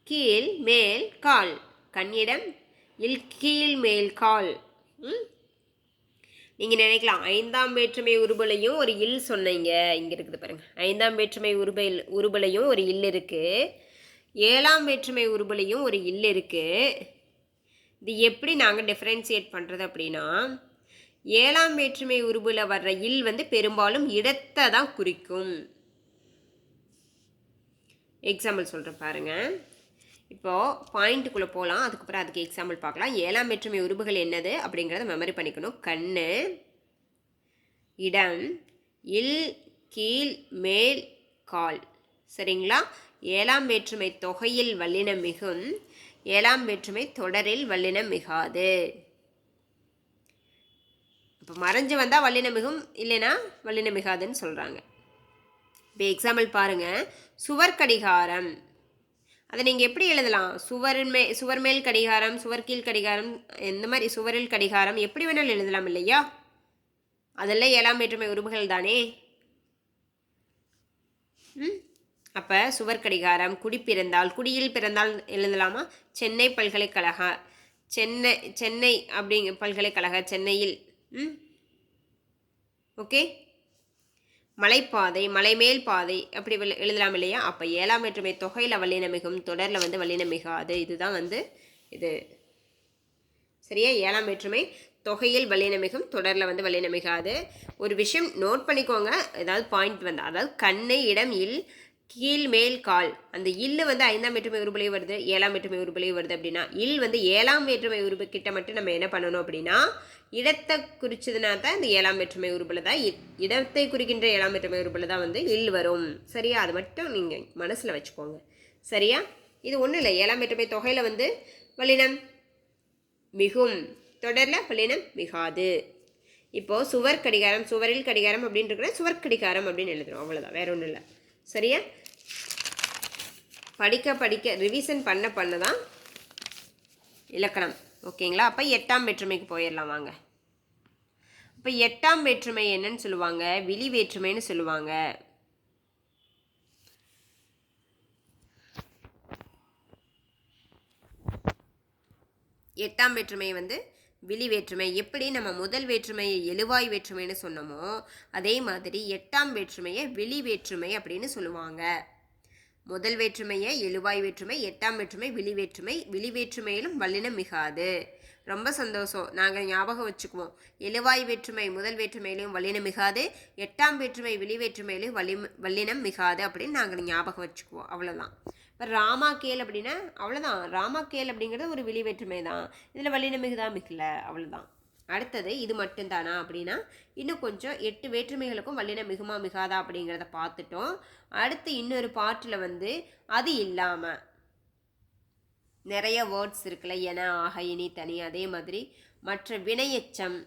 கீழ், மேல், கால். கண், இடம், இல், கீழ், மேல், கால். நீங்கள் நினைக்கலாம் ஐந்தாம் வேற்றுமை உருபலையும் ஒரு இல் சொன்னீங்க, இங்கே இருக்குது பாருங்கள். ஐந்தாம் வேற்றுமை உருபலையும் ஒரு இல் இருக்குது, ஏழாம் வேற்றுமை உருபலையும் ஒரு இல் இருக்குது. இது எப்படி நாங்கள் டிஃப்ரென்சியேட் பண்ணுறது அப்படின்னா, ஏழாம் வேற்றுமை உருபுல வர்ற இல் வந்து பெரும்பாலும் இடத்தை தான் குறிக்கும். எக்ஸாம்பிள் சொல்கிறேன் பாருங்கள். இப்போது பாயிண்ட்டுக்குள்ளே போகலாம், அதுக்கப்புறம் அதுக்கு எக்ஸாம்பிள் பார்க்கலாம். ஏழாம் வேற்றுமை உருபுகள் என்னது அப்படிங்கிறத மெமரி பண்ணிக்கணும். கண்ணு, இடம், இல், கீழ், மேல், கால். சரிங்களா? ஏழாம் வேற்றுமை தொகையில் வல்லினம் மிகும், ஏழாம் வேற்றுமை தொடரில் வல்லினம் மிகாது. இப்போ மறைஞ்சு வந்தால் வல்லினம் மிகும், இல்லைன்னா வல்லினம் மிகாதுன்னு சொல்கிறாங்க. இப்போ எக்ஸாம்பிள் பாருங்கள். சுவர் கடிகாரம், அதை நீங்கள் எப்படி எழுதலாம்? சுவர் மேல் கடிகாரம், சுவர் கீழ் கடிகாரம், இந்த மாதிரி சுவரில் கடிகாரம் எப்படி வேணாலும் எழுதலாம் இல்லையா? அதெல்லாம் ஏழாம் வேற்றுமை உருபுகள் தானே. அப்போ சுவர் கடிகாரம். குடி பிறந்தால், குடியில் பிறந்தால் எழுதலாமா? சென்னை பல்கலைக்கழக, சென்னை அப்படிங்க பல்கலைக்கழக, சென்னையில். ஓகே. மலைப்பாதை, மலைமேல் பாதை அப்படி எழுதலாம் இல்லையா? அப்போ ஏழாம் வேற்றுமை தொகையில் வல்லினம் மிகும், தொடரில் வந்து வல்லினம் மிகாது. இதுதான் வந்து இது சரியா? ஏழாம் வேற்றுமை தொகையில் வல்லினம் மிகும், தொடரில் வந்து வல்லினம் மிகாது. ஒரு விஷயம் நோட் பண்ணிக்கோங்க, ஏதாவது பாயிண்ட் வந்து, அதாவது கண்ணு, இடம், இல், கீழ், மேல், கால். அந்த இல்லு வந்து ஐந்தாம் வேற்றுமை உருபுலையும் வருது, ஏழாம் வேற்றுமை உருபுலையும் வருது. அப்படின்னா இல் வந்து ஏழாம் வேற்றுமை உருபு கிட்ட மட்டும் நம்ம என்ன பண்ணணும் அப்படின்னா, இடத்தை குறிச்சதுனா தான் இந்த ஏழாம் வேற்றுமை உருபுல தான், இடத்தை குறிக்கின்ற ஏழாம் வேற்றுமை உருபுல தான் வந்து இல் வரும். சரியா? அது மட்டும் நீங்கள் மனசில் வச்சுக்கோங்க. சரியா? இது ஒன்றும் இல்லை, ஏழாம் வேற்றுமை தொகையில் வந்து வல்லினம் மிகும், தொடரில் வல்லினம் மிகாது. இப்போது சுவர் கடிகாரம், சுவரில் கடிகாரம் அப்படின்னு இருக்கிற சுவர் கடிகாரம் அப்படின்னு எழுதுறோம், அவ்வளோதான், வேற ஒன்றும் இல்லை. சரியா? படிக்க ரிவிஷன் பண்ண தான் இலக்கணம். ஓகேங்களா? அப்போ எட்டாம் வேற்றுமைக்கு போயிடலாம் வாங்க. இப்போ எட்டாம் வேற்றுமை என்னன்னு சொல்லுவாங்க? விழி வேற்றுமைன்னு சொல்லுவாங்க. எட்டாம் வேற்றுமை வந்து விழி வேற்றுமை. எப்படி நம்ம முதல் வேற்றுமையை எழுவாய் வேற்றுமைன்னு சொன்னோமோ அதே மாதிரி எட்டாம் வேற்றுமையை விழி வேற்றுமை அப்படின்னு சொல்லுவாங்க. முதல் வேற்றுமையை எழுவாய் வேற்றுமை, எட்டாம் வேற்றுமை விழி வேற்றுமை. விழி வேற்றுமையிலும் வல்லினம் மிகாது. ரொம்ப சந்தோஷம், நாங்கள் ஞாபகம் வச்சுக்குவோம். எழுவாய் வேற்றுமை முதல் வேற்றுமையிலையும் வல்லினம் மிகாது, எட்டாம் வேற்றுமை விழி வேற்றுமையிலையும் வல்லினம் மிகாது அப்படின்னு நாங்கள் ஞாபகம் வச்சுக்குவோம். அவ்வளோதான். இப்போ ராமாக்கேல் அப்படின்னா அவ்வளோதான். ராமாக்கேல் அப்படிங்கிறது ஒரு விழி வேற்றுமை தான், இதில் வல்லினம் மிகுதா மிகல, அவ்வளோதான். அடுத்தது இது மட்டும்தானா அப்படின்னா இன்னும் கொஞ்சம் 8 வேற்றுமைகளுக்கும் வல்லினம் மிகுமா மிகாதா அப்படிங்கிறத பார்த்துட்டோம். அடுத்து இன்னொரு பாட்டில் வந்து அது இல்லாமல் நிறைய வேர்ட்ஸ் இருக்குல்ல, என, ஆக, இனி, தனி. அதே மாதிரி மற்ற வினையெச்சம்,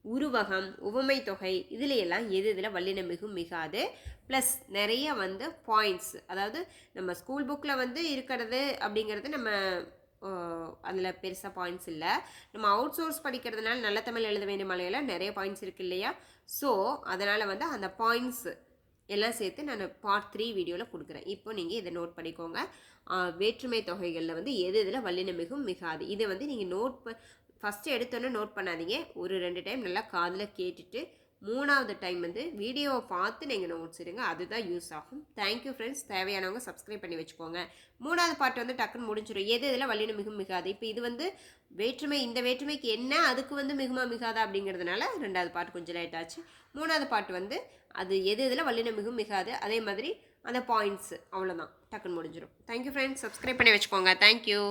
உருவகம், உவமை தொகை, இதில் எல்லாம் எது இதில் வல்லினம் மிகும் மிகாது. ப்ளஸ் நிறைய வந்து பாயிண்ட்ஸ், அதாவது நம்ம ஸ்கூல் புக்கில் வந்து இருக்கிறது அப்படிங்கிறது நம்ம அதில் பெருசாக பாயிண்ட்ஸ் இல்லை. நம்ம அவுட் சோர்ஸ் படிக்கிறதுனால நல்ல தமிழ் எழுத வேண்டிய மலையில் நிறைய பாயிண்ட்ஸ் இருக்குது இல்லையா? ஸோ அதனால் வந்து அந்த பாயிண்ட்ஸ் எல்லாம் சேர்த்து நான் பார்ட் 3 வீடியோவில் கொடுக்குறேன். இப்போ நீங்கள் இதை நோட் பண்ணிக்கோங்க. வேற்றுமை தொகைகளில் வந்து எது இதில் வல்லினம் மிகும் மிகாது. இதை வந்து நீங்கள் ஃபஸ்ட்டு எடுத்தோன்னே நோட் பண்ணாதீங்க. ஒரு 2 டைம் நல்லா காதில் கேட்டுட்டு 3வது டைம் வந்து வீடியோவை பார்த்து நீங்கள் நோட்ஸ் எடுங்க. அதுதான் யூஸ் ஆகும். Thank you friends. தேவையானவங்க சப்ஸ்கிரைப் பண்ணி வச்சுக்கோங்க. 3வது பார்ட் வந்து டக்குன்னு முடிஞ்சிடும். எது இதில் வல்லினம் மிகும் மிகாது. இப்போ இது வந்து வேற்றுமை, இந்த வேற்றுமைக்கு என்ன, அதுக்கு வந்து மிகுமா மிகாதா அப்படிங்கிறதுனால 2வது பார்ட் கொஞ்சம் லேட் ஆச்சு. 3வது பார்ட் வந்து அது எது இதில் வல்லினம் மிகும் மிகாது, அதே மாதிரி அந்த பாயிண்ட்ஸு, அவ்வளோதான், டக்குன்னு முடிஞ்சிடும். Thank you friends. சப்ஸ்கிரைப் பண்ணி வச்சுக்கோங்க. தேங்க்யூ.